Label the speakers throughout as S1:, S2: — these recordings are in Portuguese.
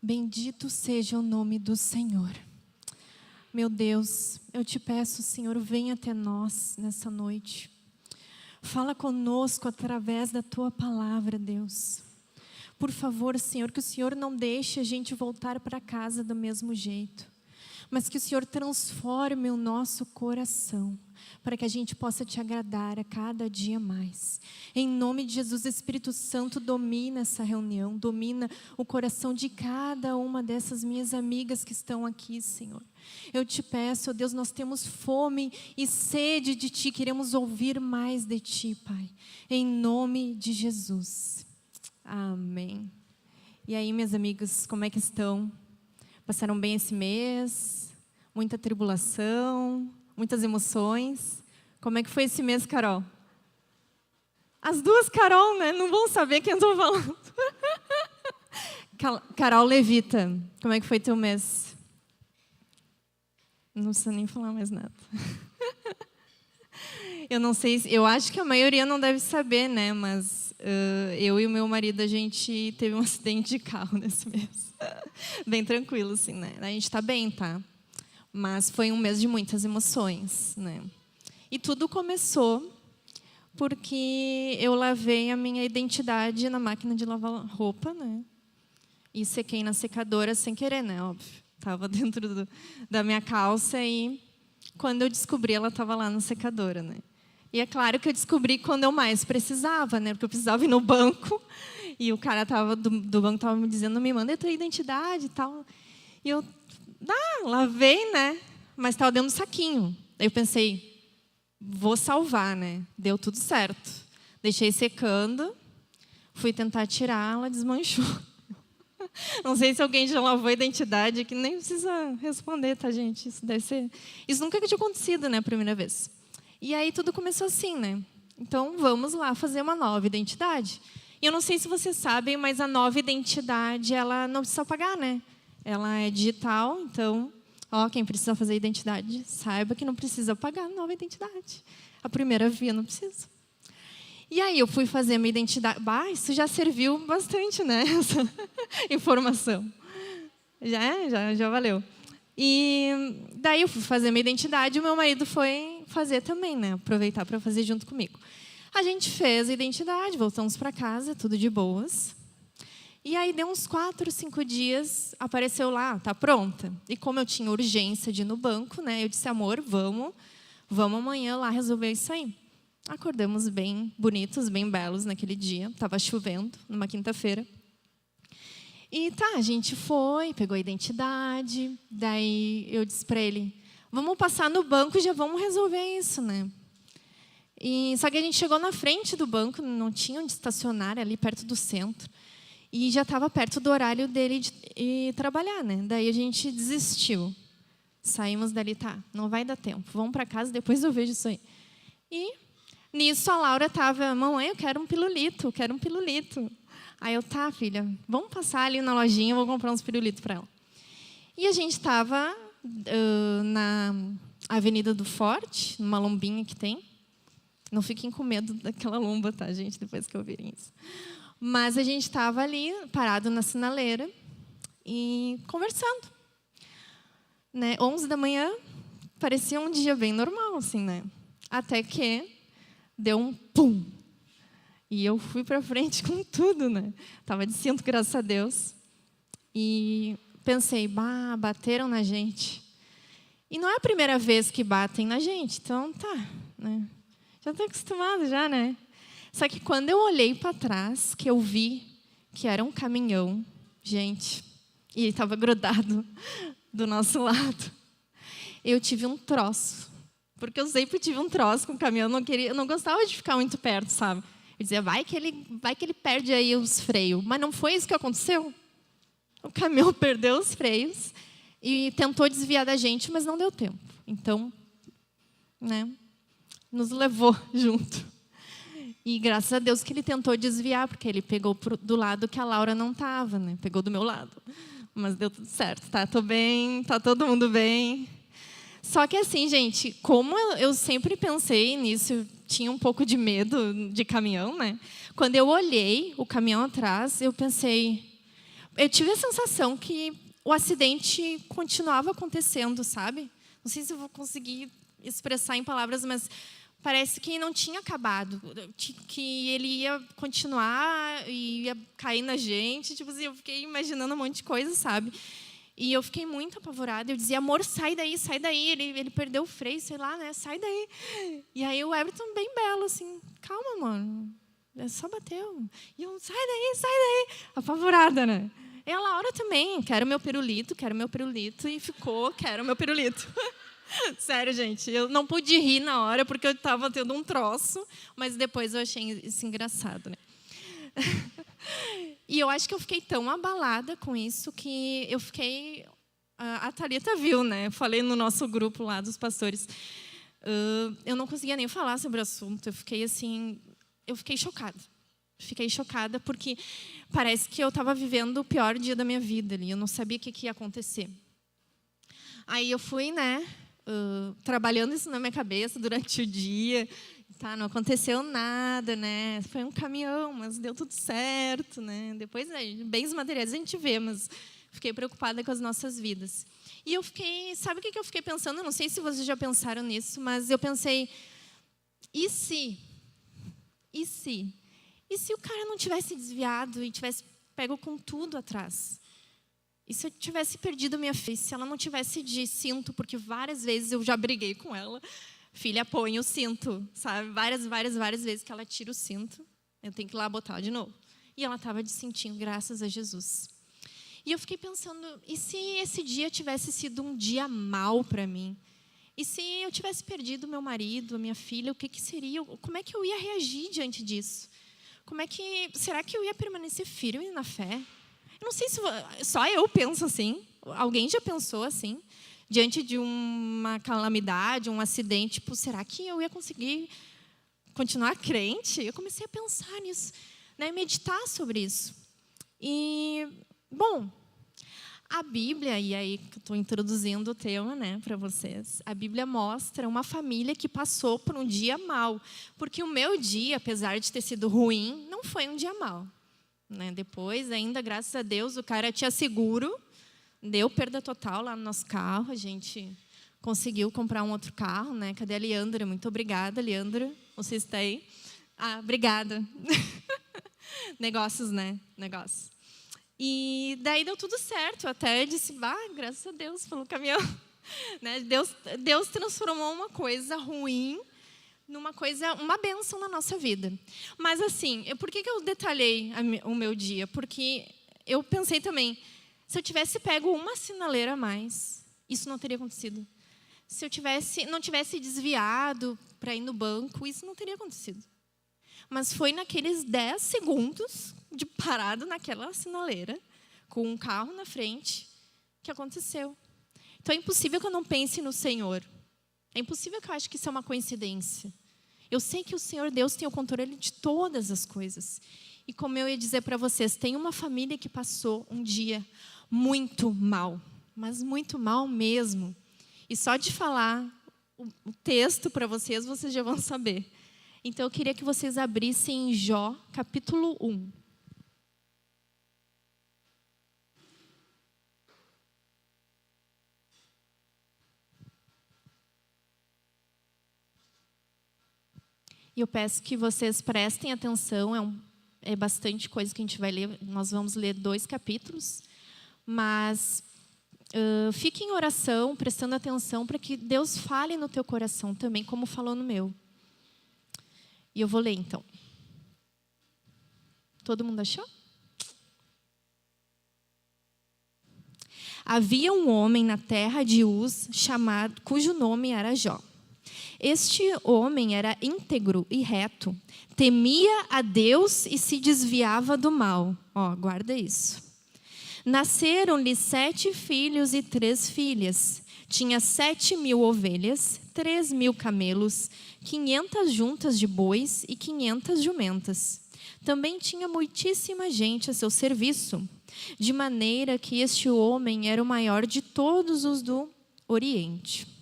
S1: Bendito seja o nome do Senhor. Meu Deus, eu te peço, Senhor, venha até nós nessa noite. Fala conosco através da Tua palavra, Deus. Por favor, Senhor, que o Senhor não deixe a gente voltar para casa do mesmo jeito, mas que o Senhor transforme o nosso coração, para que a gente possa Te agradar a cada dia mais. Em nome de Jesus, Espírito Santo, domina essa reunião, domina o coração de cada uma dessas minhas amigas que estão aqui, Senhor. Eu Te peço, ó Deus, nós temos fome e sede de Ti, queremos ouvir mais de Ti, Pai. Em nome de Jesus. Amém. E aí, minhas amigas, como é que estão? Passaram bem esse mês? Muita tribulação? Muitas emoções? Como é que foi esse mês, Carol? As duas Carol, né? Não vão saber quem eu estou falando. Carol Levita, como é que foi teu mês? Não precisa nem falar mais nada. Eu não sei, eu acho que a maioria não deve saber, né? Mas eu e o meu marido, a gente teve um acidente de carro nesse mês. Bem tranquilo, assim, né? A gente está bem, tá? Mas foi um mês de muitas emoções, né? E tudo começou porque eu lavei a minha identidade na máquina de lavar roupa, né? E sequei na secadora sem querer, né? Óbvio. Estava dentro da minha calça e quando eu descobri, ela estava lá na secadora, né? E é claro que eu descobri quando eu mais precisava, né? Porque eu precisava ir no banco e o cara do banco estava me dizendo, me manda a tua identidade e tal. E eu, lavei, né? Mas estava dentro do saquinho. Aí eu pensei, vou salvar, né? Deu tudo certo. Deixei secando, fui tentar tirar, ela desmanchou. Não sei se alguém já lavou a identidade, que nem precisa responder, tá, gente? Isso nunca tinha acontecido, né, a primeira vez. E aí tudo começou assim, né? Então, vamos lá fazer uma nova identidade. E eu não sei se vocês sabem, mas a nova identidade, ela não precisa pagar, né? Ela é digital, então, quem precisa fazer identidade, saiba que não precisa pagar a nova identidade. A primeira via não precisa. E aí eu fui fazer a minha identidade. Isso já serviu bastante, né? Essa informação. Já valeu. E daí eu fui fazer a minha identidade e o meu marido foi fazer também, né? Aproveitar para fazer junto comigo. A gente fez a identidade, voltamos para casa, tudo de boas. E aí deu uns 4, 5 dias, apareceu lá, tá pronta. E como eu tinha urgência de ir no banco, né? Eu disse, amor, vamos amanhã lá resolver isso aí. Acordamos bem bonitos, bem belos naquele dia. Estava chovendo, numa quinta-feira. E a gente foi, pegou a identidade. Daí eu disse para ele, vamos passar no banco e já vamos resolver isso, né? Só que a gente chegou na frente do banco, não tinha onde estacionar, ali perto do centro. E já estava perto do horário dele de trabalhar, né? Daí a gente desistiu. Saímos dali, não vai dar tempo. Vamos para casa, depois eu vejo isso aí. E nisso a Laura estava, mamãe, eu quero um pirulito. Aí eu, filha, vamos passar ali na lojinha, eu vou comprar uns pirulitos para ela. E a gente estava na Avenida do Forte, numa lombinha que tem. Não fiquem com medo daquela lomba, tá, gente, depois que ouvirem isso. Mas a gente estava ali, parado na sinaleira, e conversando. Né? 11 da manhã, parecia um dia bem normal, assim, né? Até que deu um pum. E eu fui para frente com tudo, né? Tava de cinto, graças a Deus. E pensei, bateram na gente. E não é a primeira vez que batem na gente, então né? Já estou acostumada já, né? Só que quando eu olhei para trás, que eu vi que era um caminhão, gente, e ele estava grudado do nosso lado, eu tive um troço. Porque eu sempre tive um troço com o caminhão, eu não gostava de ficar muito perto, sabe? Eu dizia, vai que ele perde aí os freios. Mas não foi isso que aconteceu. O caminhão perdeu os freios e tentou desviar da gente, mas não deu tempo. Então, né, nos levou junto. E graças a Deus que ele tentou desviar, porque ele pegou do lado que a Laura não estava, né? Pegou do meu lado. Mas deu tudo certo, tá? Tô bem, tá todo mundo bem. Só que assim, gente, como eu sempre pensei nisso, eu tinha um pouco de medo de caminhão, né? Quando eu olhei o caminhão atrás, eu pensei... eu tive a sensação que o acidente continuava acontecendo, sabe? Não sei se eu vou conseguir expressar em palavras, mas parece que não tinha acabado, que ele ia continuar e ia cair na gente. Tipo assim, eu fiquei imaginando um monte de coisa, sabe? E eu fiquei muito apavorada. Eu dizia, amor, sai daí, sai daí. Ele perdeu o freio, sei lá, né? Sai daí. E aí o Everton, bem belo, assim, calma, mano. Só bateu. E eu, sai daí, sai daí. Apavorada, né? E a Laura também, quero meu pirulito. E ficou, quero meu pirulito. Sério, gente, eu não pude rir na hora porque eu estava tendo um troço, mas depois eu achei isso engraçado, né? E eu acho que eu fiquei tão abalada com isso que eu fiquei... A Thalita viu, né? Eu falei no nosso grupo lá dos pastores. Eu não conseguia nem falar sobre o assunto. Eu fiquei assim... Eu fiquei chocada. Fiquei chocada porque parece que eu estava vivendo o pior dia da minha vida ali. Eu não sabia o que ia acontecer. Aí eu fui, né? Trabalhando isso na minha cabeça durante o dia. Tá, não aconteceu nada, né? Foi um caminhão, mas deu tudo certo, né? Depois, bens materiais a gente vê, mas fiquei preocupada com as nossas vidas. E eu fiquei, sabe o que eu fiquei pensando? Eu não sei se vocês já pensaram nisso, mas eu pensei, e se? E se? E se o cara não tivesse desviado e tivesse pego com tudo atrás? E se eu tivesse perdido a minha filha, se ela não tivesse de cinto, porque várias vezes eu já briguei com ela, filha, põe o cinto, sabe? Várias vezes que ela tira o cinto, eu tenho que ir lá botar de novo. E ela estava de cintinho, graças a Jesus. E eu fiquei pensando, e se esse dia tivesse sido um dia mau para mim? E se eu tivesse perdido meu marido, a minha filha, o que seria? Como é que eu ia reagir diante disso? Será que eu ia permanecer firme na fé? Eu não sei se só eu penso assim. Alguém já pensou assim? Diante de uma calamidade, um acidente, tipo, será que eu ia conseguir continuar crente? Eu comecei a pensar nisso, né, meditar sobre isso. E, bom, a Bíblia, e aí que eu estou introduzindo o tema, né, para vocês, a Bíblia mostra uma família que passou por um dia mau, porque o meu dia, apesar de ter sido ruim, não foi um dia mau. Né? Depois, ainda, graças a Deus, o cara tinha seguro, deu perda total lá no nosso carro, a gente conseguiu comprar um outro carro, né? Cadê a Leandra? Muito obrigada, Leandra, você está aí? Ah, obrigada. Negócios, né? Negócios. E daí deu tudo certo, até disse, graças a Deus pelo caminhão. Né? Deus transformou uma coisa ruim numa coisa, uma bênção na nossa vida. Mas assim, por que eu detalhei o meu dia? Porque eu pensei também, se eu tivesse pego uma sinaleira a mais, isso não teria acontecido. Se eu não tivesse desviado para ir no banco, isso não teria acontecido. Mas foi naqueles 10 segundos de parado naquela sinaleira, com um carro na frente, que aconteceu. Então é impossível que eu não pense no Senhor. É impossível que eu ache que isso é uma coincidência. Eu sei que o Senhor Deus tem o controle de todas as coisas. E como eu ia dizer para vocês, tem uma família que passou um dia muito mal, mas muito mal mesmo. E só de falar o texto para vocês já vão saber. Então eu queria que vocês abrissem em Jó, capítulo 1. E eu peço que vocês prestem atenção, é bastante coisa que a gente vai ler. Nós vamos ler 2 capítulos, mas fique em oração, prestando atenção, para que Deus fale no teu coração também, como falou no meu. E eu vou ler, então. Todo mundo achou? Havia um homem na terra de Uz, cujo nome era Jó. Este homem era íntegro e reto, temia a Deus e se desviava do mal. Guarda isso. Nasceram-lhe 7 filhos e 3 filhas. Tinha 7.000 ovelhas, 3.000 camelos, 500 juntas de bois e 500 jumentas. Também tinha muitíssima gente a seu serviço, de maneira que este homem era o maior de todos os do Oriente.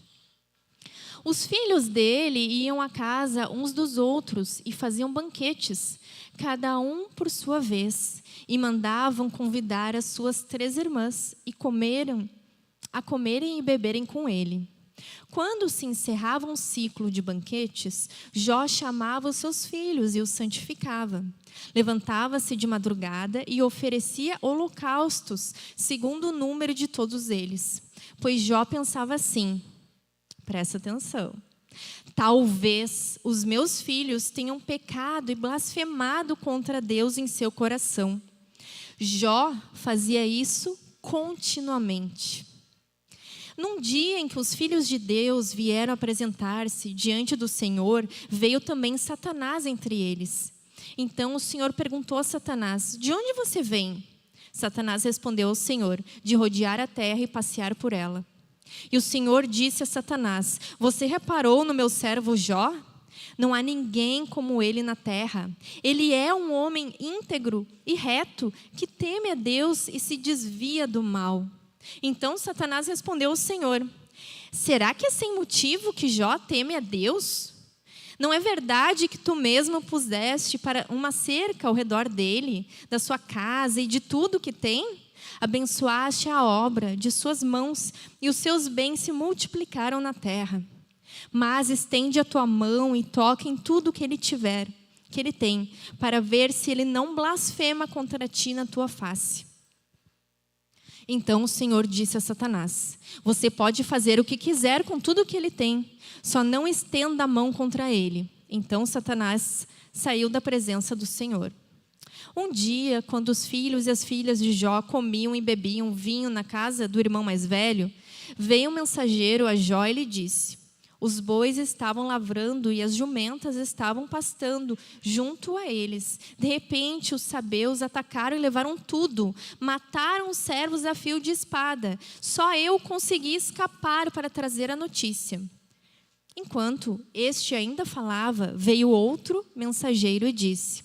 S1: Os filhos dele iam à casa uns dos outros e faziam banquetes, cada um por sua vez, e mandavam convidar as suas 3 irmãs a comerem e beberem com ele. Quando se encerrava um ciclo de banquetes, Jó chamava os seus filhos e os santificava. Levantava-se de madrugada e oferecia holocaustos, segundo o número de todos eles. Pois Jó pensava assim, presta atenção, talvez os meus filhos tenham pecado e blasfemado contra Deus em seu coração. Jó fazia isso continuamente. Num dia em que os filhos de Deus vieram apresentar-se diante do Senhor, veio também Satanás entre eles. Então o Senhor perguntou a Satanás, de onde você vem? Satanás respondeu ao Senhor, de rodear a terra e passear por ela. E o Senhor disse a Satanás, você reparou no meu servo Jó? Não há ninguém como ele na terra. Ele é um homem íntegro e reto, que teme a Deus e se desvia do mal. Então Satanás respondeu ao Senhor, será que é sem motivo que Jó teme a Deus? Não é verdade que tu mesmo puseste para uma cerca ao redor dele, da sua casa e de tudo que tem? Abençoaste a obra de suas mãos e os seus bens se multiplicaram na terra. Mas estende a tua mão e toca em tudo que ele tem, para ver se ele não blasfema contra ti na tua face. Então o Senhor disse a Satanás, você pode fazer o que quiser com tudo que ele tem, só não estenda a mão contra ele. Então Satanás saiu da presença do Senhor. Um dia, quando os filhos e as filhas de Jó comiam e bebiam vinho na casa do irmão mais velho, veio um mensageiro a Jó e lhe disse, os bois estavam lavrando e as jumentas estavam pastando junto a eles. De repente, os sabeus atacaram e levaram tudo. Mataram os servos a fio de espada. Só eu consegui escapar para trazer a notícia. Enquanto este ainda falava, veio outro mensageiro e disse,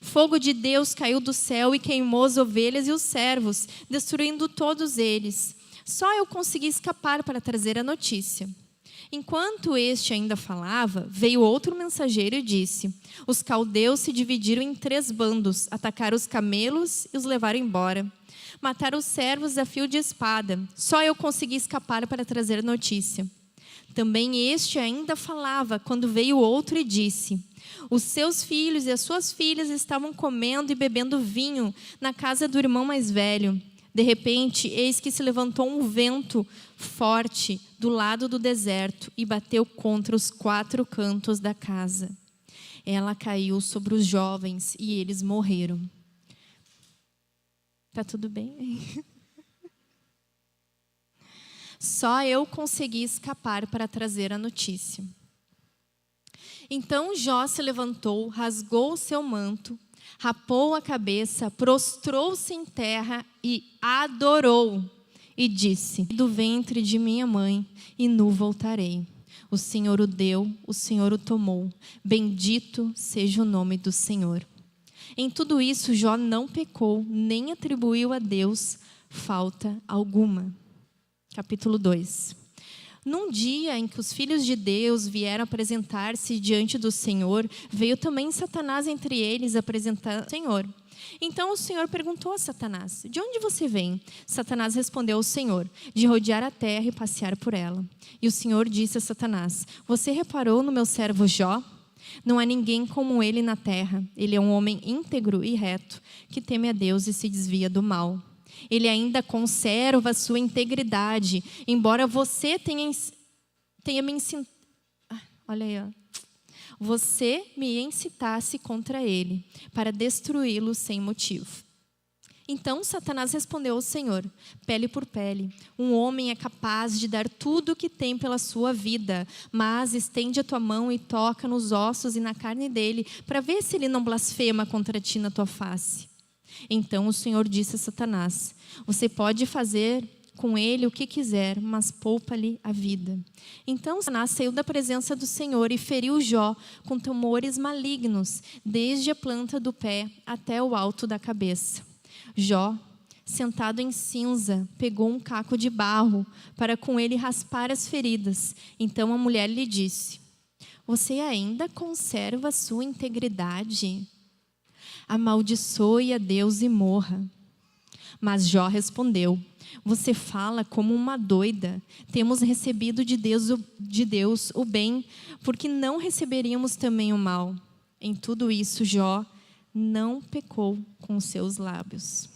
S1: fogo de Deus caiu do céu e queimou as ovelhas e os servos, destruindo todos eles. Só eu consegui escapar para trazer a notícia. Enquanto este ainda falava, veio outro mensageiro e disse, os caldeus se dividiram em 3 bandos, atacaram os camelos e os levaram embora. Mataram os servos a fio de espada. Só eu consegui escapar para trazer a notícia. Também este ainda falava, quando veio outro e disse, os seus filhos e as suas filhas estavam comendo e bebendo vinho na casa do irmão mais velho. De repente, eis que se levantou um vento forte do lado do deserto e bateu contra os 4 cantos da casa. Ela caiu sobre os jovens e eles morreram. Tá tudo bem? Só eu consegui escapar para trazer a notícia. Então Jó se levantou, rasgou o seu manto, rapou a cabeça, prostrou-se em terra e adorou. E disse, do ventre de minha mãe, e nu voltarei. O Senhor o deu, o Senhor o tomou. Bendito seja o nome do Senhor. Em tudo isso, Jó não pecou, nem atribuiu a Deus falta alguma. Capítulo 2. Num dia em que os filhos de Deus vieram apresentar-se diante do Senhor, veio também Satanás entre eles apresentar o Senhor. Então o Senhor perguntou a Satanás, de onde você vem? Satanás respondeu ao Senhor, de rodear a terra e passear por ela. E o Senhor disse a Satanás, você reparou no meu servo Jó? Não há ninguém como ele na terra. Ele é um homem íntegro e reto, que teme a Deus e se desvia do mal. Ele ainda conserva a sua integridade, embora você tenha me incitado. Olha aí, ó. Você me incitasse contra ele, para destruí-lo sem motivo. Então Satanás respondeu ao Senhor, pele por pele, um homem é capaz de dar tudo o que tem pela sua vida, mas estende a tua mão e toca nos ossos e na carne dele, para ver se ele não blasfema contra ti na tua face. Então o Senhor disse a Satanás, você pode fazer com ele o que quiser, mas poupa-lhe a vida. Então Satanás saiu da presença do Senhor e feriu Jó com tumores malignos, desde a planta do pé até o alto da cabeça. Jó sentado em cinza, pegou um caco de barro para com ele raspar as feridas. Então a mulher lhe disse: você ainda conserva a sua integridade? Amaldiçoe a Deus e morra. Mas Jó respondeu: você fala como uma doida. Temos recebido de Deus o bem, porque não receberíamos também o mal. Em tudo isso, Jó não pecou com seus lábios.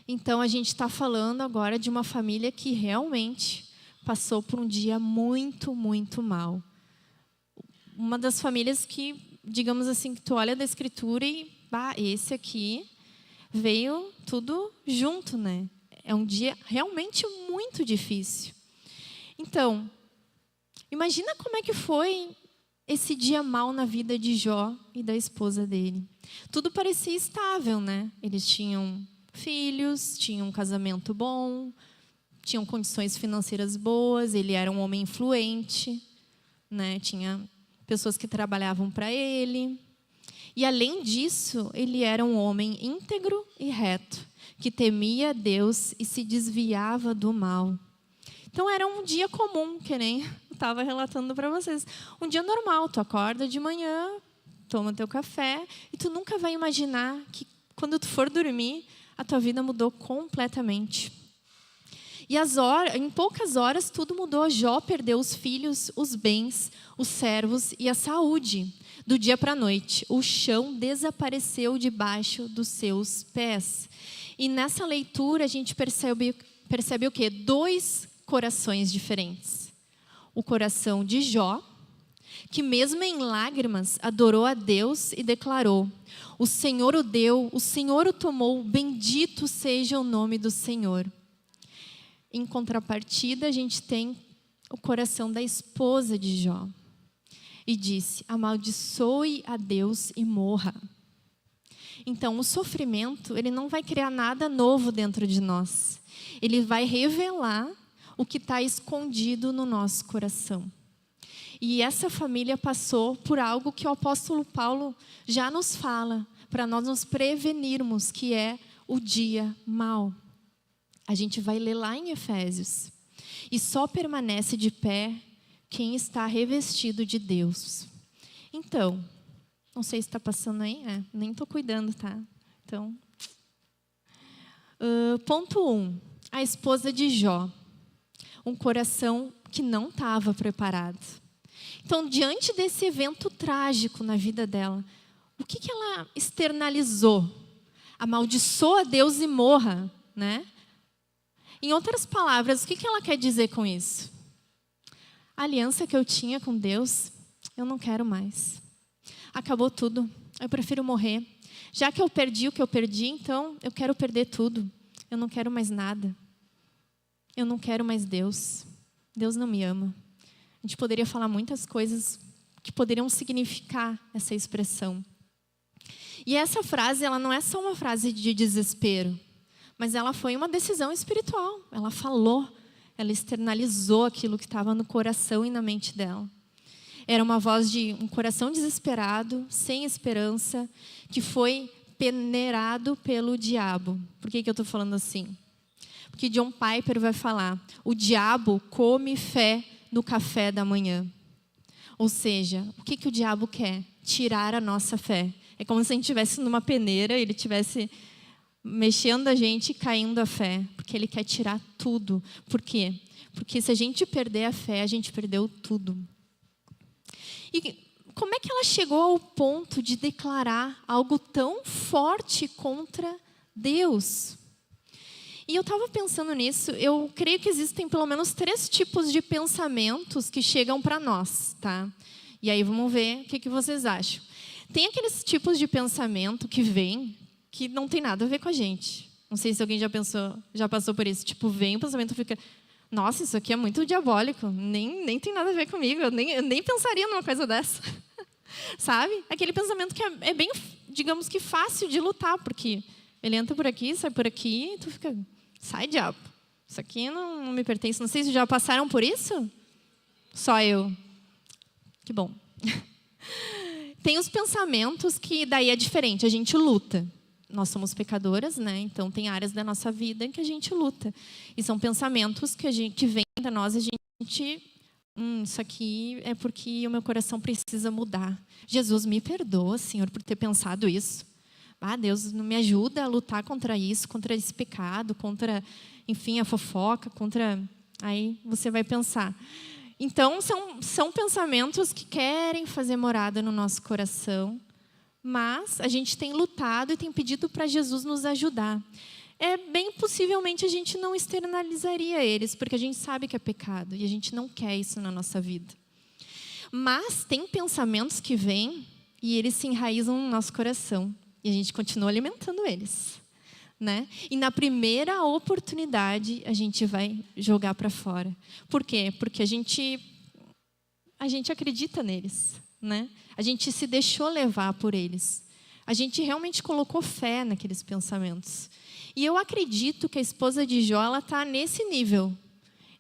S1: Então, a gente está falando agora de uma família que realmente passou por um dia muito, muito mal. Uma das famílias que, digamos assim, que tu olha da Escritura e, esse aqui veio tudo junto, né? É um dia realmente muito difícil. Então, imagina como é que foi esse dia mal na vida de Jó e da esposa dele. Tudo parecia estável, né? Eles tinham filhos, tinham um casamento bom, tinham condições financeiras boas, ele era um homem influente, né? Tinha pessoas que trabalhavam para ele. E, além disso, ele era um homem íntegro e reto, que temia Deus e se desviava do mal. Então, era um dia comum, que nem eu estava relatando para vocês. Um dia normal, tu acorda de manhã, toma teu café, e tu nunca vai imaginar que, quando tu for dormir, a tua vida mudou completamente. E em poucas horas, tudo mudou. Jó perdeu os filhos, os bens, os servos e a saúde. Do dia para a noite, o chão desapareceu debaixo dos seus pés. E nessa leitura, a gente percebe o quê? 2 corações diferentes. O coração de Jó, que mesmo em lágrimas, adorou a Deus e declarou: o Senhor o deu, o Senhor o tomou, bendito seja o nome do Senhor. Em contrapartida, a gente tem o coração da esposa de Jó. E disse: amaldiçoe a Deus e morra. Então, o sofrimento, ele não vai criar nada novo dentro de nós. Ele vai revelar o que está escondido no nosso coração. E essa família passou por algo que o apóstolo Paulo já nos fala, para nós nos prevenirmos, que é o dia mau. A gente vai ler lá em Efésios. E só permanece de pé quem está revestido de Deus. Então, não sei se está passando aí, nem estou cuidando, tá? Então, ponto 1, a esposa de Jó. Um coração que não estava preparado. Então, diante desse evento trágico na vida dela, o que ela externalizou? Amaldiçoa a Deus e morra, né? Em outras palavras, o que ela quer dizer com isso? A aliança que eu tinha com Deus, eu não quero mais. Acabou tudo, eu prefiro morrer. Já que eu perdi o que eu perdi, então eu quero perder tudo. Eu não quero mais nada. Eu não quero mais Deus. Deus não me ama. A gente poderia falar muitas coisas que poderiam significar essa expressão. E essa frase, ela não é só uma frase de desespero, mas ela foi uma decisão espiritual. Ela falou, ela externalizou aquilo que estava no coração e na mente dela. Era uma voz de um coração desesperado, sem esperança, que foi peneirado pelo diabo. Por que eu estou falando assim? Porque John Piper vai falar: o diabo come fé no café da manhã. Ou seja, o que o diabo quer? Tirar a nossa fé. É como se a gente estivesse numa peneira e ele estivesse mexendo a gente e caindo a fé. Porque ele quer tirar tudo. Por quê? Porque se a gente perder a fé, a gente perdeu tudo. E como é que ela chegou ao ponto de declarar algo tão forte contra Deus? E eu estava pensando nisso, eu creio que existem pelo menos 3 tipos de pensamentos que chegam para nós, tá? E aí vamos ver o que vocês acham. Tem aqueles tipos de pensamento que vem, que não tem nada a ver com a gente. Não sei se alguém já passou por isso. Tipo, vem o pensamento e fica: nossa, isso aqui é muito diabólico, nem tem nada a ver comigo, eu nem pensaria numa coisa dessa. Sabe? Aquele pensamento que é bem, digamos que fácil de lutar, porque ele entra por aqui, sai por aqui, e tu fica: sai, diabo, isso aqui não me pertence. Não sei se já passaram por isso? Só eu. Que bom. Tem os pensamentos que daí é diferente, a gente luta. nós somos pecadoras, né? Então tem áreas da nossa vida em que a gente luta. E são pensamentos que vêm para nós e a gente, isso aqui é porque o meu coração precisa mudar. Jesus, me perdoa, Senhor, por ter pensado isso. Deus, não me ajuda a lutar contra isso, contra esse pecado, contra, enfim, a fofoca, contra... Aí você vai pensar. Então, são pensamentos que querem fazer morada no nosso coração, mas a gente tem lutado e tem pedido para Jesus nos ajudar. Bem possivelmente a gente não externalizaria eles, porque a gente sabe que é pecado e a gente não quer isso na nossa vida. Mas tem pensamentos que vêm e eles se enraizam no nosso coração e a gente continua alimentando eles, né? E na primeira oportunidade a gente vai jogar para fora. Por quê? Porque a gente acredita neles, né? A gente se deixou levar por eles. A gente realmente colocou fé naqueles pensamentos. E eu acredito que a esposa de Jó, ela está nesse nível.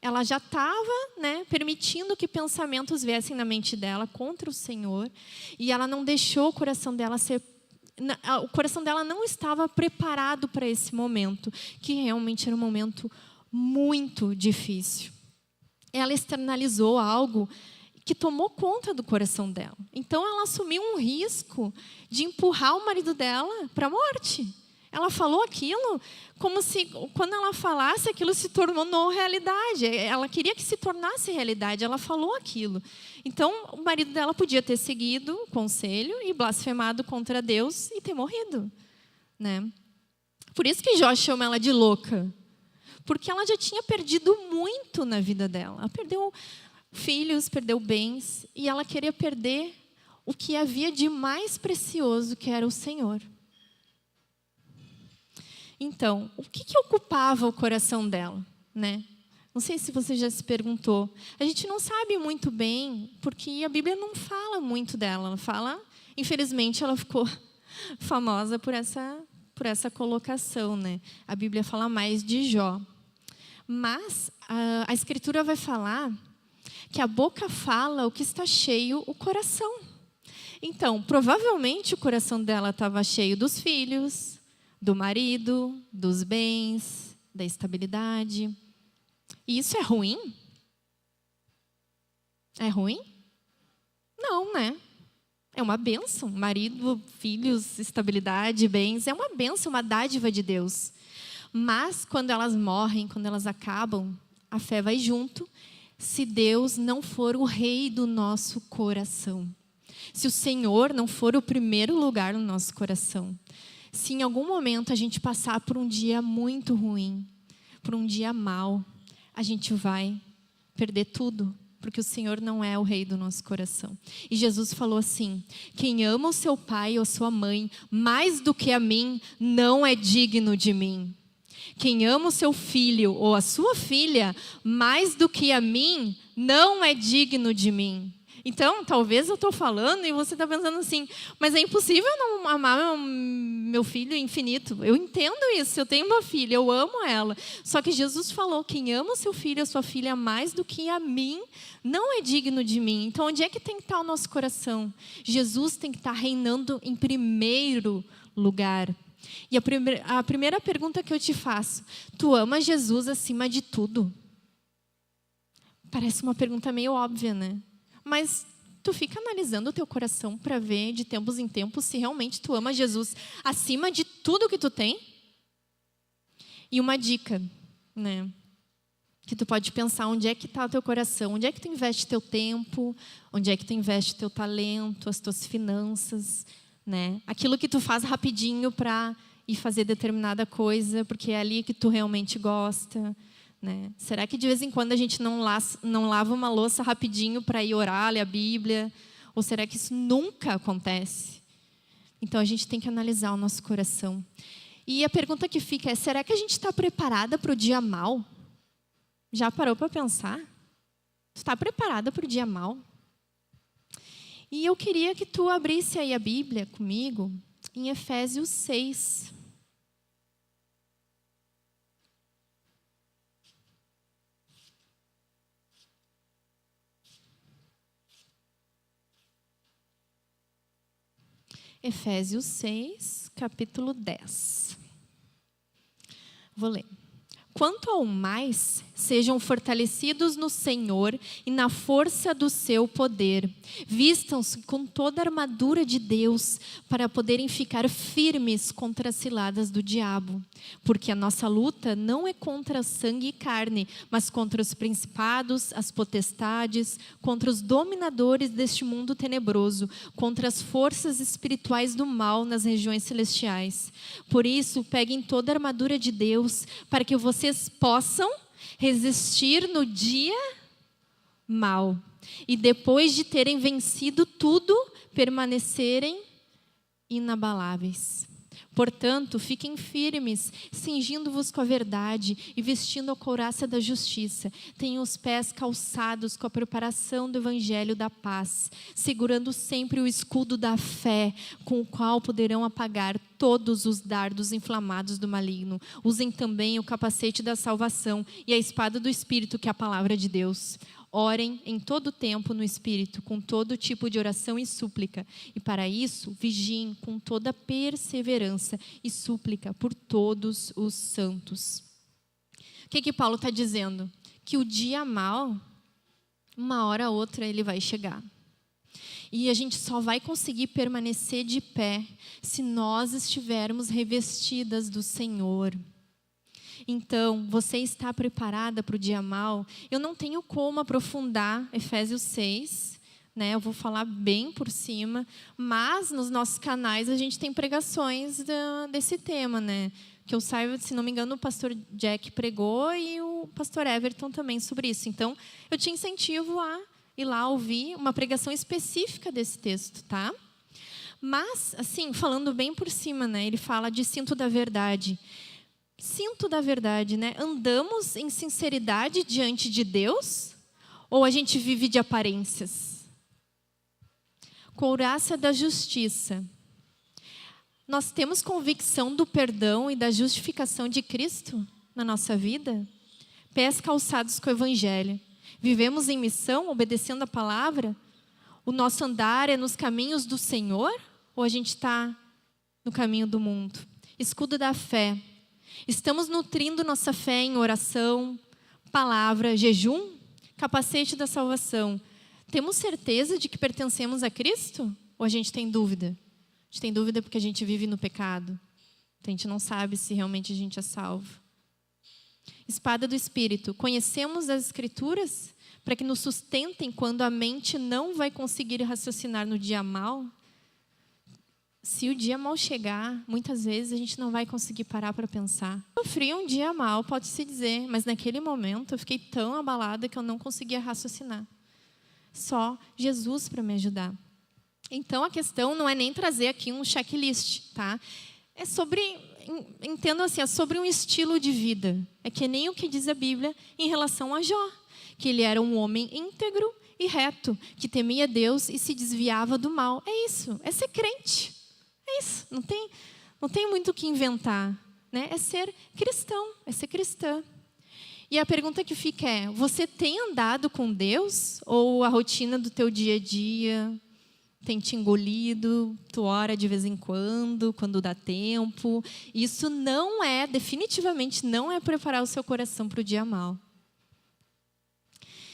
S1: Ela já estava, né, permitindo que pensamentos viessem na mente dela contra o Senhor. E ela não deixou o coração dela ser... O coração dela não estava preparado para esse momento, que realmente era um momento muito difícil. Ela externalizou algo que tomou conta do coração dela. Então, ela assumiu um risco de empurrar o marido dela para a morte. Ela falou aquilo como se, quando ela falasse, aquilo se tornou realidade. Ela queria que se tornasse realidade. Ela falou aquilo. Então, o marido dela podia ter seguido o conselho e blasfemado contra Deus e ter morrido, né? Por isso que Jó chama ela de louca. Porque ela já tinha perdido muito na vida dela. Ela perdeu filhos, perdeu bens, e ela queria perder o que havia de mais precioso, que era o Senhor. Então, o que ocupava o coração dela, né? Não sei se você já se perguntou. A gente não sabe muito bem, porque a Bíblia não fala muito dela. Ela fala, infelizmente, ela ficou famosa por essa colocação, né? A Bíblia fala mais de Jó. Mas a Escritura vai falar que a boca fala o que está cheio o coração. Então, provavelmente o coração dela estava cheio dos filhos, do marido, dos bens, da estabilidade. E isso é ruim? É ruim? Não, né? É uma bênção. Marido, filhos, estabilidade, bens, é uma bênção, uma dádiva de Deus. Mas quando elas morrem, quando elas acabam, a fé vai junto, se Deus não for o rei do nosso coração. Se o Senhor não for o primeiro lugar no nosso coração. Se em algum momento a gente passar por um dia muito ruim, por um dia mau, a gente vai perder tudo, porque o Senhor não é o rei do nosso coração. E Jesus falou assim: quem ama o seu pai ou a sua mãe mais do que a mim, não é digno de mim. Quem ama o seu filho ou a sua filha mais do que a mim, não é digno de mim. Então, talvez eu estou falando e você está pensando assim, mas é impossível não amar meu filho infinito. Eu entendo isso, eu tenho uma filha, eu amo ela. Só que Jesus falou, quem ama o seu filho ou a sua filha mais do que a mim, não é digno de mim. Então, onde é que tem que estar o nosso coração? Jesus tem que estar reinando em primeiro lugar. E a primeira pergunta que eu te faço, tu ama Jesus acima de tudo? Parece uma pergunta meio óbvia, né? Mas tu fica analisando o teu coração para ver de tempos em tempos se realmente tu ama Jesus acima de tudo que tu tem? E uma dica, né? Que tu pode pensar onde é que está o teu coração, onde é que tu investe teu tempo, onde é que tu investe teu talento, as tuas finanças, né? Aquilo que tu faz rapidinho para ir fazer determinada coisa, porque é ali que tu realmente gosta, né? Será que de vez em quando a gente não lava uma louça rapidinho para ir orar, ler a Bíblia? Ou será que isso nunca acontece? Então a gente tem que analisar o nosso coração. E a pergunta que fica é, será que a gente está preparada para o dia mau? Já parou para pensar? Tu está preparada para o dia mau? E eu queria que tu abrisse aí a Bíblia comigo em Efésios 6. Efésios 6, capítulo 10. Vou ler. Quanto ao mais, sejam fortalecidos no Senhor e na força do seu poder. Vistam-se com toda a armadura de Deus para poderem ficar firmes contra as ciladas do diabo. Porque a nossa luta não é contra sangue e carne, mas contra os principados, as potestades, contra os dominadores deste mundo tenebroso, contra as forças espirituais do mal nas regiões celestiais. Por isso, peguem toda a armadura de Deus para que vocês possam resistir no dia mal e depois de terem vencido tudo, permanecerem inabaláveis. Portanto, fiquem firmes, cingindo-vos com a verdade e vestindo a couraça da justiça. Tenham os pés calçados com a preparação do evangelho da paz, segurando sempre o escudo da fé, com o qual poderão apagar todos os dardos inflamados do maligno. Usem também o capacete da salvação e a espada do Espírito, que é a palavra de Deus. Orem em todo tempo no Espírito, com todo tipo de oração e súplica. E para isso, vigiem com toda perseverança e súplica por todos os santos. O que Paulo está dizendo? Que o dia mal, uma hora ou outra, ele vai chegar. E a gente só vai conseguir permanecer de pé se nós estivermos revestidas do Senhor. Então, você está preparada para o dia mal? Eu não tenho como aprofundar Efésios 6, né? Eu vou falar bem por cima, mas nos nossos canais a gente tem pregações desse tema, né? Que eu saiba, se não me engano, o pastor Jack pregou e o pastor Everton também sobre isso. Então, eu te incentivo a ir lá ouvir uma pregação específica desse texto, tá? Mas, assim, falando bem por cima, né? Ele fala de cinto da verdade. Cinto da verdade, né? Andamos em sinceridade diante de Deus ou a gente vive de aparências? Couraça da justiça. Nós temos convicção do perdão e da justificação de Cristo na nossa vida? Pés calçados com o evangelho. Vivemos em missão, obedecendo a palavra? O nosso andar é nos caminhos do Senhor ou a gente está no caminho do mundo? Escudo da fé. Estamos nutrindo nossa fé em oração, palavra, jejum, capacete da salvação. Temos certeza de que pertencemos a Cristo? Ou a gente tem dúvida? A gente tem dúvida porque a gente vive no pecado. A gente não sabe se realmente a gente é salvo. Espada do Espírito. Conhecemos as Escrituras para que nos sustentem quando a mente não vai conseguir raciocinar no dia mal? Se o dia mal chegar, muitas vezes a gente não vai conseguir parar para pensar. Sofri um dia mal, pode-se dizer, mas naquele momento eu fiquei tão abalada que eu não conseguia raciocinar. Só Jesus para me ajudar. Então a questão não é nem trazer aqui um checklist, tá? É sobre, entendo assim, é sobre um estilo de vida. É que nem o que diz a Bíblia em relação a Jó, que ele era um homem íntegro e reto, que temia Deus e se desviava do mal. É isso, é ser crente. É isso, não tem muito o que inventar, né? É ser cristão, é ser cristã. E a pergunta que fica é, você tem andado com Deus? Ou a rotina do teu dia a dia tem te engolido? Tu ora de vez em quando dá tempo? Isso não é, definitivamente não é preparar o seu coração para o dia mal.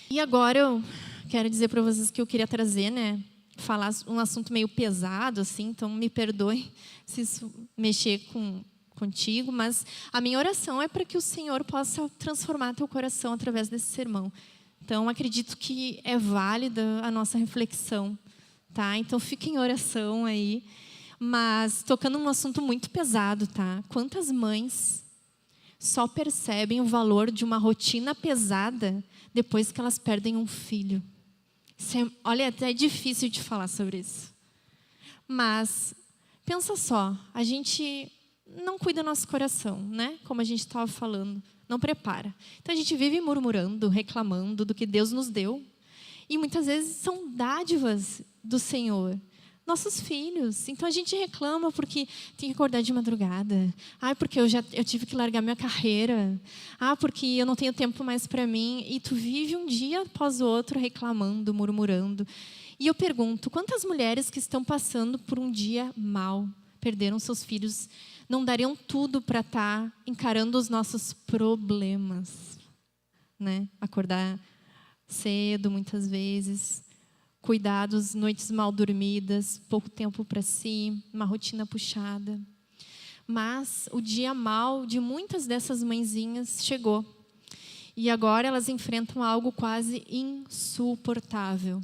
S1: E agora eu quero dizer para vocês que eu queria trazer, né? Falar um assunto meio pesado, assim, então me perdoe se isso mexer contigo, mas a minha oração é para que o Senhor possa transformar teu coração através desse sermão. Então, acredito que é válida a nossa reflexão, tá? Então, fica em oração aí, mas tocando num assunto muito pesado, tá? Quantas mães só percebem o valor de uma rotina pesada depois que elas perdem um filho? Olha, até é difícil de falar sobre isso. Mas, pensa só, a gente não cuida do nosso coração, né? Como a gente estava falando, não prepara. Então, a gente vive murmurando, reclamando do que Deus nos deu. E muitas vezes são dádivas do Senhor. nossos filhos. Então a gente reclama porque tem que acordar de madrugada. Porque eu tive que largar minha carreira. Porque eu não tenho tempo mais para mim. E tu vive um dia após o outro reclamando, murmurando. E eu pergunto, quantas mulheres que estão passando por um dia mal, perderam seus filhos, não dariam tudo para estar encarando os nossos problemas, né? Acordar cedo, muitas vezes, cuidados, noites mal dormidas, pouco tempo para si, uma rotina puxada. Mas o dia mal de muitas dessas mãezinhas chegou. E agora elas enfrentam algo quase insuportável.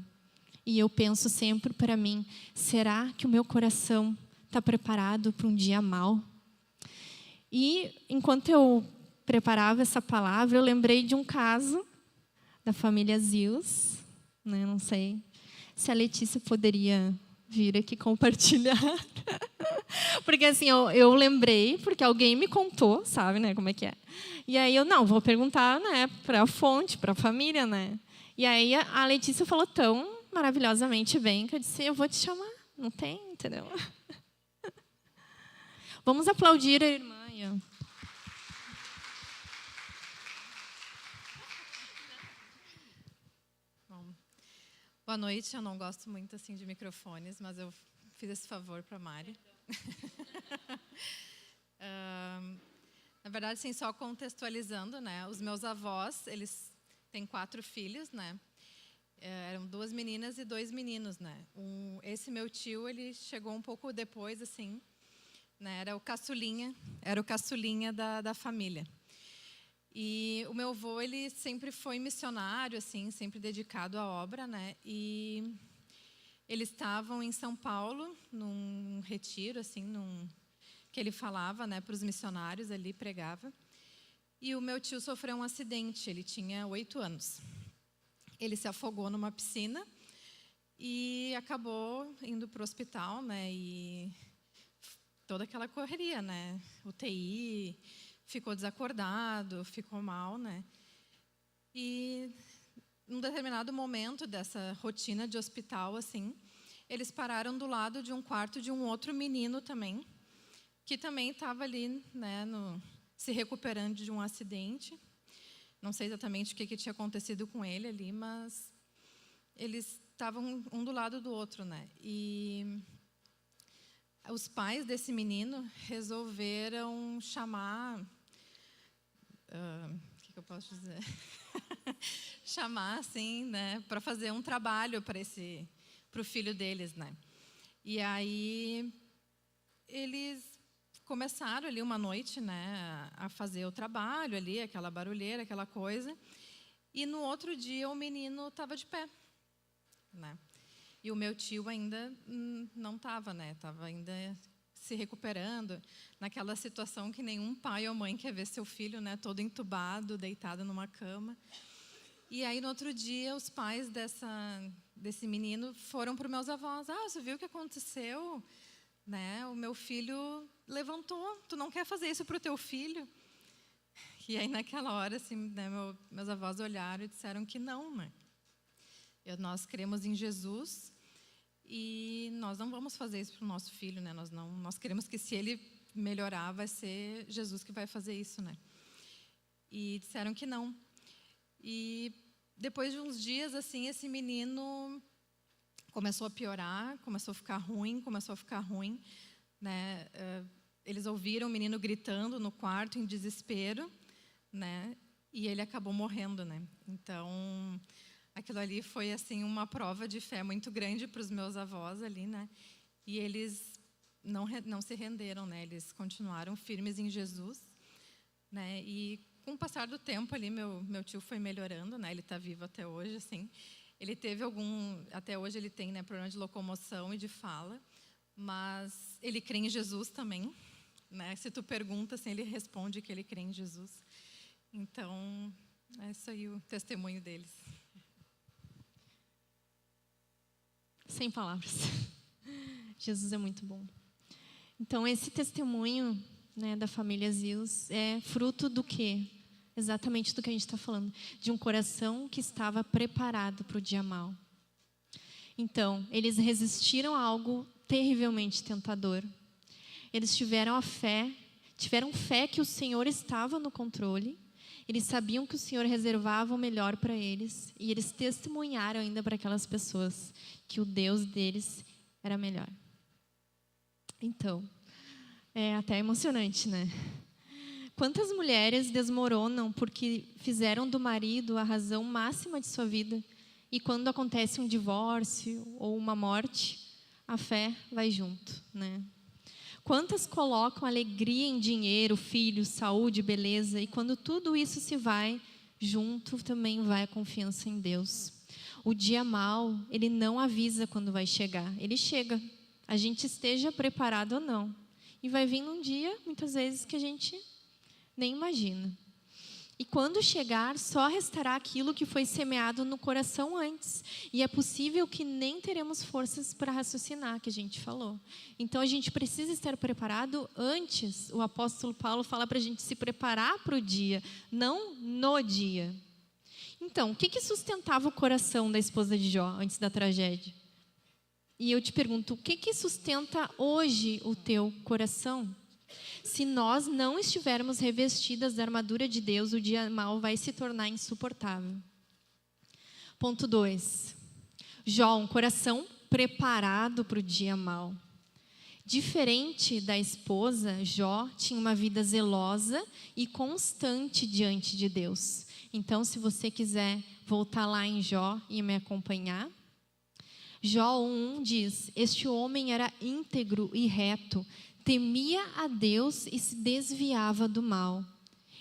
S1: E eu penso sempre para mim, será que o meu coração está preparado para um dia mal? E enquanto eu preparava essa palavra, eu lembrei de um caso da família Zios, né? Não sei se a Letícia poderia vir aqui compartilhar. Porque assim, eu lembrei, porque alguém me contou, sabe, né, como é que é. E aí eu, vou perguntar, né, para a fonte, para a família, né. E aí a Letícia falou tão maravilhosamente bem, que eu disse, eu vou te chamar, não tem, entendeu? Vamos aplaudir a irmã.
S2: Boa noite, eu não gosto muito assim de microfones, mas eu fiz esse favor para a Mari. Na verdade, assim, só contextualizando, né? Os meus avós, eles têm 4 filhos, né? Eram 2 meninas e 2 meninos, né? Esse meu tio, ele chegou um pouco depois, assim, né? Era o caçulinha da família. E o meu avô, ele sempre foi missionário, assim, sempre dedicado à obra, né? E eles estavam em São Paulo, num retiro, assim, que ele falava, né, para os missionários ali, pregava. E o meu tio sofreu um acidente, ele tinha 8 anos. Ele se afogou numa piscina e acabou indo para o hospital, né? E toda aquela correria, né? UTI, ficou desacordado, ficou mal, né? E num determinado momento dessa rotina de hospital, assim, eles pararam do lado de um quarto de um outro menino também, que também estava ali, né, se recuperando de um acidente. Não sei exatamente o que tinha acontecido com ele ali, mas eles estavam um do lado do outro, né? E os pais desse menino resolveram chamar... o que eu posso dizer? Chamar, assim, né, para fazer um trabalho para o filho deles, né? E aí eles começaram ali uma noite, né, a fazer o trabalho ali, aquela barulheira, aquela coisa. E no outro dia o menino estava de pé, né? E o meu tio ainda não estava, né? Estava ainda se recuperando, naquela situação que nenhum pai ou mãe quer ver seu filho, né, todo entubado, deitado numa cama. E aí, no outro dia, os pais desse menino foram para os meus avós. Você viu o que aconteceu? Né? O meu filho levantou. Tu não quer fazer isso para o teu filho? E aí, naquela hora, assim, né, meus avós olharam e disseram que não, né? Nós cremos em Jesus e nós não vamos fazer isso para o nosso filho, né? Nós queremos que, se ele melhorar, vai ser Jesus que vai fazer isso, né? E disseram que não. E depois de uns dias, assim, esse menino começou a piorar, começou a ficar ruim, né? Eles ouviram o menino gritando no quarto em desespero, né? E ele acabou morrendo, né? Então, aquilo ali foi, assim, uma prova de fé muito grande para os meus avós ali, né? E eles não se renderam, né? Eles continuaram firmes em Jesus, né? E com o passar do tempo ali, meu tio foi melhorando, né? Ele está vivo até hoje, assim. Ele teve até hoje ele tem, né, problema de locomoção e de fala, mas ele crê em Jesus também, né? Se tu pergunta, assim, ele responde que ele crê em Jesus. Então, é isso aí o testemunho deles.
S1: Sem palavras. Jesus é muito bom. Então, esse testemunho, né, da família Zios é fruto do quê? Exatamente do que a gente está falando. De um coração que estava preparado para o dia mau. Então, eles resistiram a algo terrivelmente tentador. Eles tiveram fé que o Senhor estava no controle. Eles sabiam que o Senhor reservava o melhor para eles. E eles testemunharam ainda para aquelas pessoas que o Deus deles era melhor. Então, é até emocionante, né? Quantas mulheres desmoronam porque fizeram do marido a razão máxima de sua vida, e quando acontece um divórcio ou uma morte, a fé vai junto, né? Quantas colocam alegria em dinheiro, filhos, saúde, beleza, e quando tudo isso se vai, junto também vai a confiança em Deus. O dia mau, ele não avisa quando vai chegar, ele chega, a gente esteja preparado ou não. E vai vir num dia, muitas vezes, que a gente nem imagina. E quando chegar, só restará aquilo que foi semeado no coração antes. E é possível que nem teremos forças para raciocinar, que a gente falou. Então, a gente precisa estar preparado antes. O apóstolo Paulo fala para a gente se preparar para o dia, não no dia. Então, o que sustentava o coração da esposa de Jó antes da tragédia? E eu te pergunto, o que sustenta hoje o teu coração? Se nós não estivermos revestidas da armadura de Deus, o dia mau vai se tornar insuportável. Ponto 2. Jó, um coração preparado para o dia mau. Diferente da esposa, Jó tinha uma vida zelosa e constante diante de Deus. Então, se você quiser voltar lá em Jó e me acompanhar, Jó 1 diz: este homem era íntegro e reto, temia a Deus e se desviava do mal.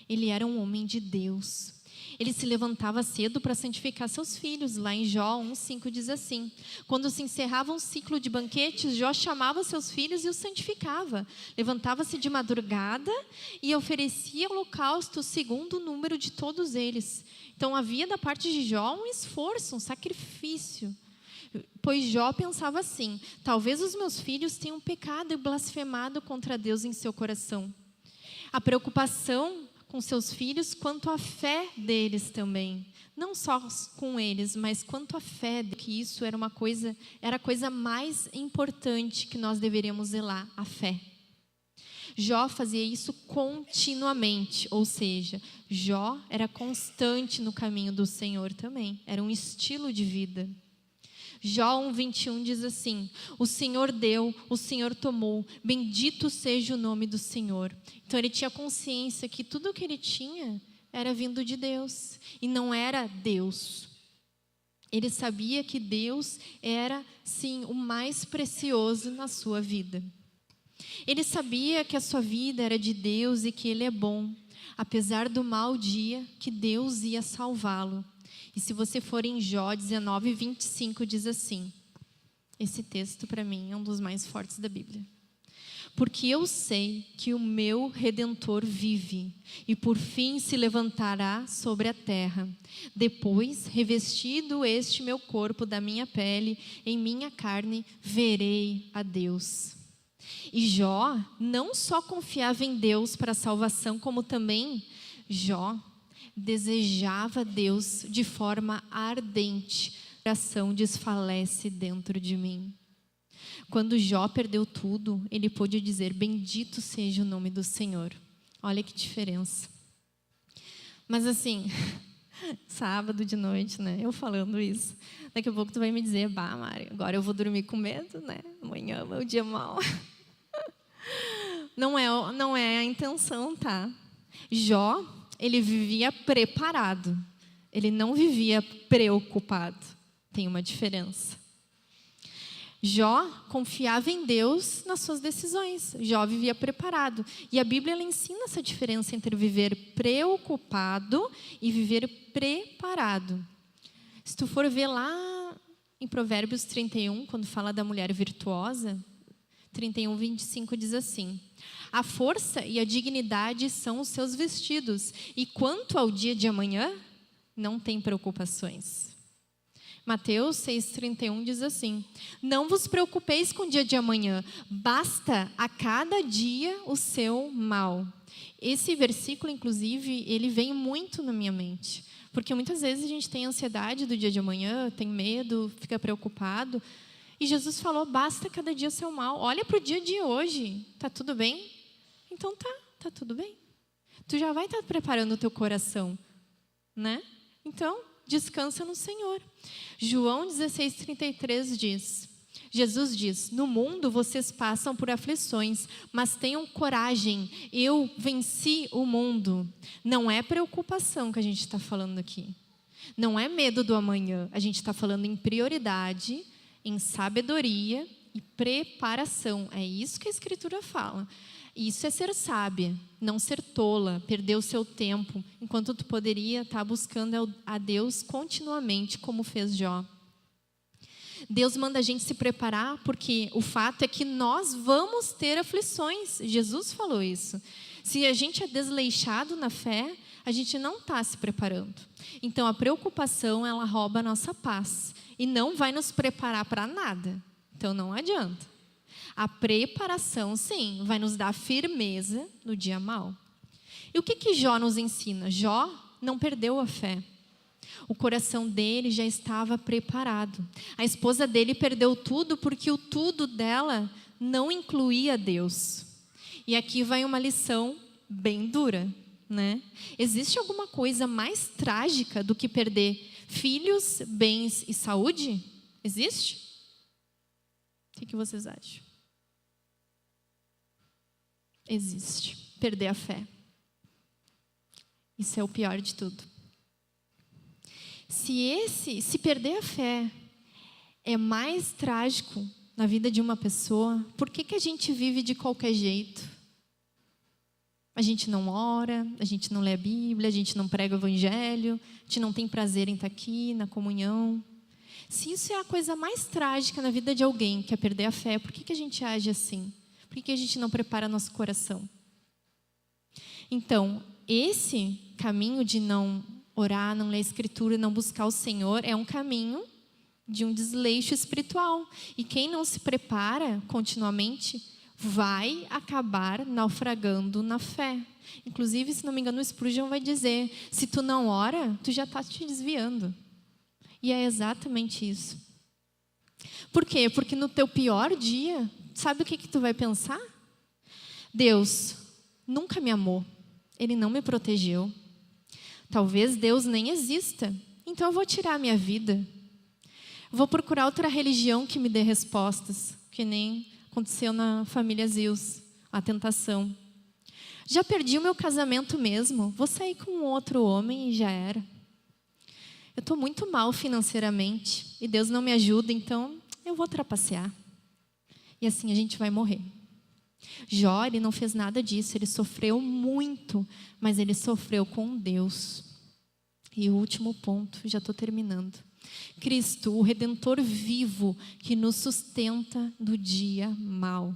S1: Ele era um homem de Deus. Ele se levantava cedo para santificar seus filhos. Lá em Jó 1:5 diz assim: quando se encerrava um ciclo de banquetes, Jó chamava seus filhos e os santificava. Levantava-se de madrugada e oferecia holocausto segundo o número de todos eles. Então havia da parte de Jó um esforço, um sacrifício. Pois Jó pensava assim: talvez os meus filhos tenham pecado e blasfemado contra Deus em seu coração. A preocupação com seus filhos quanto à fé deles também. Não só com eles, mas quanto à fé, que isso era a coisa mais importante que nós deveríamos zelar, a fé. Jó fazia isso continuamente, ou seja, Jó era constante no caminho do Senhor também. Era um estilo de vida. Jó 1:21 diz assim: o Senhor deu, o Senhor tomou, bendito seja o nome do Senhor. Então ele tinha consciência que tudo o que ele tinha era vindo de Deus e não era Deus. Ele sabia que Deus era, sim, o mais precioso na sua vida. Ele sabia que a sua vida era de Deus e que Ele é bom, apesar do mau dia, que Deus ia salvá-lo. E se você for em Jó 19:25, diz assim, esse texto para mim é um dos mais fortes da Bíblia. Porque eu sei que o meu Redentor vive e por fim se levantará sobre a terra. Depois, revestido este meu corpo da minha pele, em minha carne, verei a Deus. E Jó não só confiava em Deus para a salvação, como também Jó desejava Deus de forma ardente. O coração desfalece dentro de mim. Quando Jó perdeu tudo, ele pôde dizer: bendito seja o nome do Senhor. Olha que diferença. Mas assim, sábado de noite, né? Eu falando isso. Daqui a pouco tu vai me dizer: bah, Mari, agora eu vou dormir com medo, né? Amanhã é o meu dia mau. Não é a intenção, tá? Jó, ele vivia preparado. Ele não vivia preocupado. Tem uma diferença. Jó confiava em Deus nas suas decisões. Jó vivia preparado. E a Bíblia ela ensina essa diferença entre viver preocupado e viver preparado. Se tu for ver lá em Provérbios 31, quando fala da mulher virtuosa, 31:25 diz assim: a força e a dignidade são os seus vestidos, e quanto ao dia de amanhã, não tem preocupações. Mateus 6:31 diz assim: não vos preocupeis com o dia de amanhã, basta a cada dia o seu mal. Esse versículo, inclusive, ele vem muito na minha mente, Porque muitas vezes a gente tem ansiedade do dia de amanhã, tem medo, fica preocupado. E Jesus falou, basta cada dia o seu mal. Olha para o dia de hoje, tá tudo bem? Então tá tudo bem. Tu já vai estar preparando o teu coração, né? Então, descansa no Senhor. João 16:33 diz, Jesus diz, no mundo vocês passam por aflições, mas tenham coragem, eu venci o mundo. Não é preocupação que a gente está falando aqui. Não é medo do amanhã. A gente está falando em prioridade, em sabedoria e preparação. É isso que a Escritura fala. Isso é ser sábia, não ser tola, perder o seu tempo, enquanto tu poderia estar buscando a Deus continuamente, como fez Jó. Deus manda a gente se preparar, porque o fato é que nós vamos ter aflições. Jesus falou isso. Se a gente é desleixado na fé, a gente não está se preparando. Então, a preocupação, ela rouba a nossa paz e não vai nos preparar para nada. Então, não adianta. A preparação, sim, vai nos dar firmeza no dia mau. E o que Jó nos ensina? Jó não perdeu a fé. O coração dele já estava preparado. A esposa dele perdeu tudo porque o tudo dela não incluía Deus. E aqui vai uma lição bem dura, né? Existe alguma coisa mais trágica do que perder filhos, bens e saúde? Existe? O que vocês acham? Existe. Perder a fé. Isso é o pior de tudo. Se perder a fé é mais trágico na vida de uma pessoa, por que a gente vive de qualquer jeito? A gente não ora, a gente não lê a Bíblia, a gente não prega o Evangelho, a gente não tem prazer em estar aqui na comunhão. Se isso é a coisa mais trágica na vida de alguém, que é perder a fé, por que a gente age assim? Por que a gente não prepara nosso coração? Então, esse caminho de não orar, não ler a Escritura, não buscar o Senhor, é um caminho de um desleixo espiritual. E quem não se prepara continuamente vai acabar naufragando na fé. Inclusive, se não me engano, o Spurgeon vai dizer, se tu não ora, tu já está te desviando. E é exatamente isso. Por quê? Porque no teu pior dia, sabe o que tu vai pensar? Deus nunca me amou. Ele não me protegeu. Talvez Deus nem exista. Então eu vou tirar a minha vida. Vou procurar outra religião que me dê respostas. Que nem aconteceu na família Zils. A tentação. Já perdi o meu casamento mesmo. Vou sair com outro homem e já era. Eu estou muito mal financeiramente. E Deus não me ajuda, então eu vou trapacear. E assim a gente vai morrer. Jó, ele não fez nada disso, ele sofreu muito, mas ele sofreu com Deus. E o último ponto, já estou terminando. Cristo, o Redentor vivo, que nos sustenta no dia mau.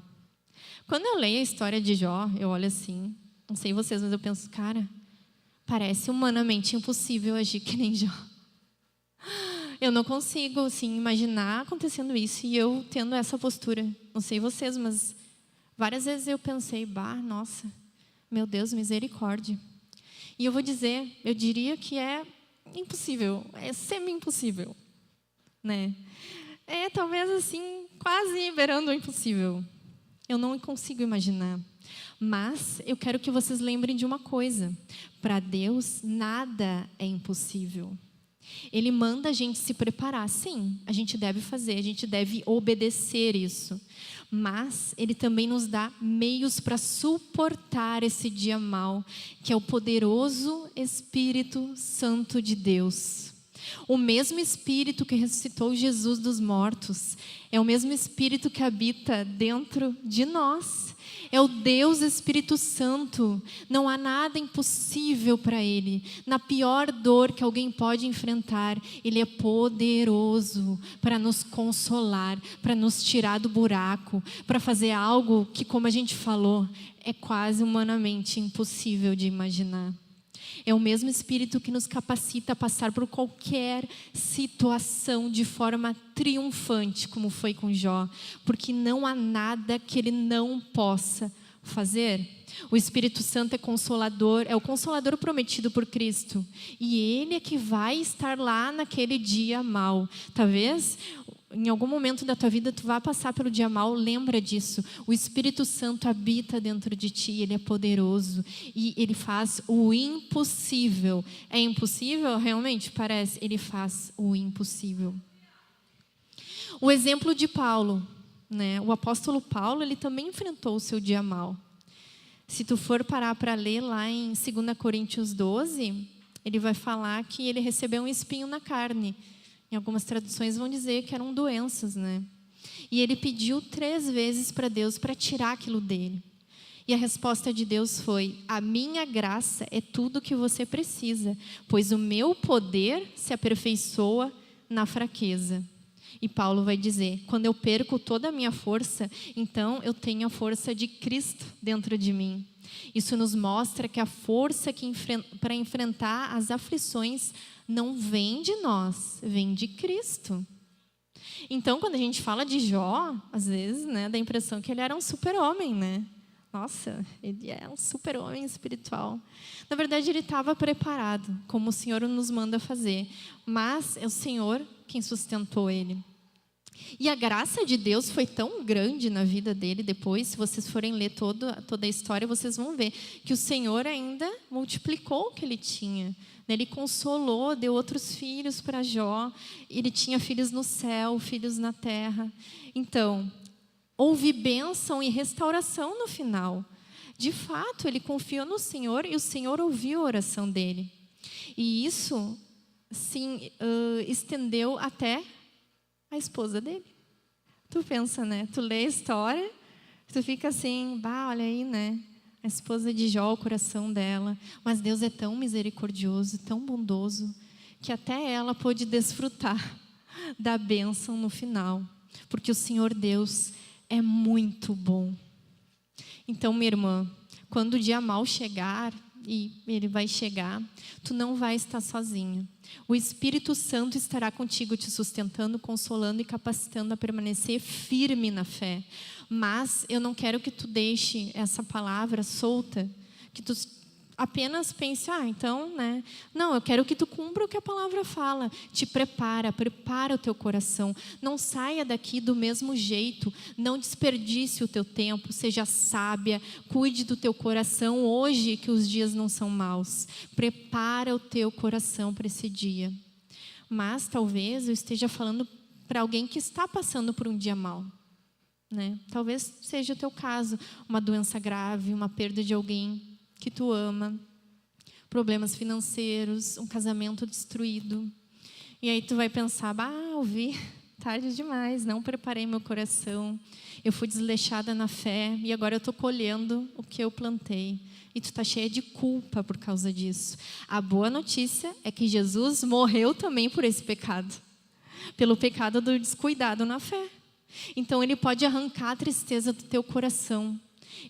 S1: Quando eu leio a história de Jó, eu olho assim, não sei vocês, mas eu penso, cara, parece humanamente impossível agir que nem Jó. Eu não consigo, assim, imaginar acontecendo isso e eu tendo essa postura. Não sei vocês, mas várias vezes eu pensei, nossa, meu Deus, misericórdia. E eu vou dizer, eu diria que é impossível, é semi-impossível, né? É talvez assim, quase beirando o impossível. Eu não consigo imaginar. Mas eu quero que vocês lembrem de uma coisa. Para Deus, nada é impossível. Ele manda a gente se preparar. Sim, a gente deve fazer, a gente deve obedecer isso. Mas Ele também nos dá meios para suportar esse dia mau, que é o poderoso Espírito Santo de Deus. O mesmo Espírito que ressuscitou Jesus dos mortos, é o mesmo Espírito que habita dentro de nós. É o Deus Espírito Santo. Não há nada impossível para Ele. Na pior dor que alguém pode enfrentar, Ele é poderoso para nos consolar, para nos tirar do buraco, para fazer algo que, como a gente falou, é quase humanamente impossível de imaginar. É o mesmo Espírito que nos capacita a passar por qualquer situação de forma triunfante, como foi com Jó, porque não há nada que Ele não possa fazer? O Espírito Santo é consolador, é o consolador prometido por Cristo. E Ele é que vai estar lá naquele dia mau. Talvez em algum momento da tua vida tu vá passar pelo dia mau, lembra disso. O Espírito Santo habita dentro de ti, Ele é poderoso. E Ele faz o impossível. É impossível? Realmente parece. Ele faz o impossível. O exemplo de Paulo, né? O apóstolo Paulo, ele também enfrentou o seu dia mau. Se tu for parar para ler lá em 2 Coríntios 12, ele vai falar que ele recebeu um espinho na carne. Em algumas traduções vão dizer que eram doenças, né? E ele pediu 3 vezes para Deus para tirar aquilo dele. E a resposta de Deus foi: a minha graça é tudo o que você precisa, pois o meu poder se aperfeiçoa na fraqueza. E Paulo vai dizer: quando eu perco toda a minha força, então eu tenho a força de Cristo dentro de mim. Isso nos mostra que a força para enfrentar as aflições não vem de nós, vem de Cristo. Então, quando a gente fala de Jó, às vezes, né, dá a impressão que ele era um super-homem, né? Nossa, ele é um super-homem espiritual. Na verdade, ele estava preparado, como o Senhor nos manda fazer. Mas é o Senhor quem sustentou ele. E a graça de Deus foi tão grande na vida dele depois, se vocês forem ler toda a história, vocês vão ver que o Senhor ainda multiplicou o que ele tinha. Ele consolou, deu outros filhos para Jó. Ele tinha filhos no céu, filhos na terra. Então, houve bênção e restauração no final. De fato, ele confiou no Senhor e o Senhor ouviu a oração dele. E isso, sim, estendeu até a esposa dele. Tu pensa, né? Tu lê a história, tu fica assim, bah, olha aí, né? A esposa de Jó, o coração dela. Mas Deus é tão misericordioso, tão bondoso, que até ela pôde desfrutar da bênção no final. Porque o Senhor Deus é muito bom. Então, minha irmã, quando o dia mau chegar, e ele vai chegar, tu não vai estar sozinha. O Espírito Santo estará contigo, te sustentando, consolando e capacitando a permanecer firme na fé. Mas eu não quero que tu deixe essa palavra solta, que tu apenas pense, então, né? Não, eu quero que tu cumpra o que a palavra fala. Te prepara o teu coração. Não saia daqui do mesmo jeito. Não desperdice o teu tempo. Seja sábia. Cuide do teu coração hoje, que os dias não são maus. Prepara o teu coração para esse dia. Mas talvez eu esteja falando para alguém que está passando por um dia mau, né? Talvez seja o teu caso. Uma doença grave, uma perda de alguém que tu ama, problemas financeiros, um casamento destruído. E aí tu vai pensar, ouvi tarde demais, não preparei meu coração, eu fui desleixada na fé e agora eu estou colhendo o que eu plantei. E tu está cheia de culpa por causa disso. A boa notícia é que Jesus morreu também por esse pecado, pelo pecado do descuidado na fé. Então Ele pode arrancar a tristeza do teu coração.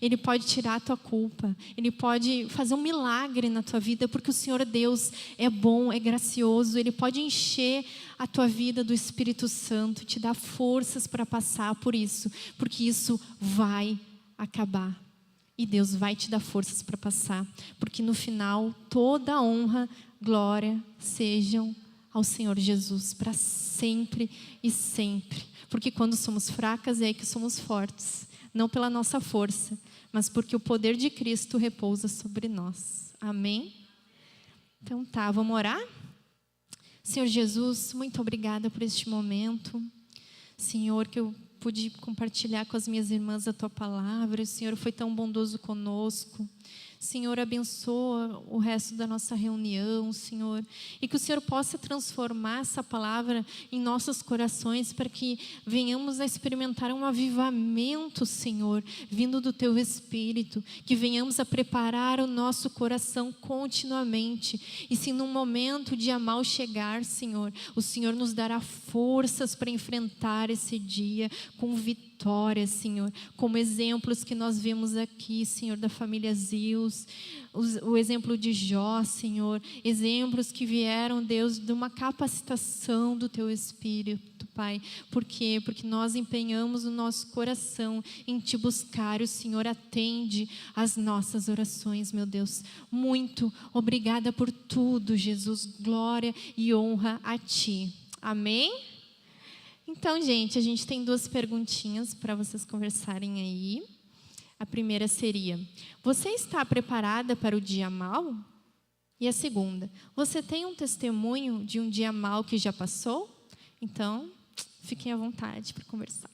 S1: Ele pode tirar a tua culpa. Ele pode fazer um milagre na tua vida, porque o Senhor Deus é bom, é gracioso. Ele pode encher a tua vida do Espírito Santo, te dar forças para passar por isso, porque isso vai acabar. E Deus vai te dar forças para passar, porque no final toda honra, glória sejam ao Senhor Jesus, para sempre e sempre. Porque quando somos fracas é aí que somos fortes. Não pela nossa força, mas porque o poder de Cristo repousa sobre nós. Amém? Então tá, vamos orar? Senhor Jesus, muito obrigada por este momento. Senhor, que eu pude compartilhar com as minhas irmãs a Tua palavra. O Senhor foi tão bondoso conosco. Senhor, abençoa o resto da nossa reunião, Senhor. E que o Senhor possa transformar essa palavra em nossos corações para que venhamos a experimentar um avivamento, Senhor, vindo do Teu Espírito. Que venhamos a preparar o nosso coração continuamente. E se num momento de mal chegar, Senhor, o Senhor nos dará forças para enfrentar esse dia com vitória, Senhor, como exemplos que nós vimos aqui, Senhor, da família Zios, o exemplo de Jó, Senhor, exemplos que vieram, Deus, de uma capacitação do Teu Espírito. Pai. Por quê? Porque nós empenhamos o nosso coração em Te buscar. O Senhor atende as nossas orações, meu Deus. Muito obrigada por tudo, Jesus. Glória e honra a Ti. Amém? Então, gente, a gente tem 2 perguntinhas para vocês conversarem aí. A primeira seria: você está preparada para o dia mau? E a segunda: você tem um testemunho de um dia mau que já passou? Então, fiquem à vontade para conversar.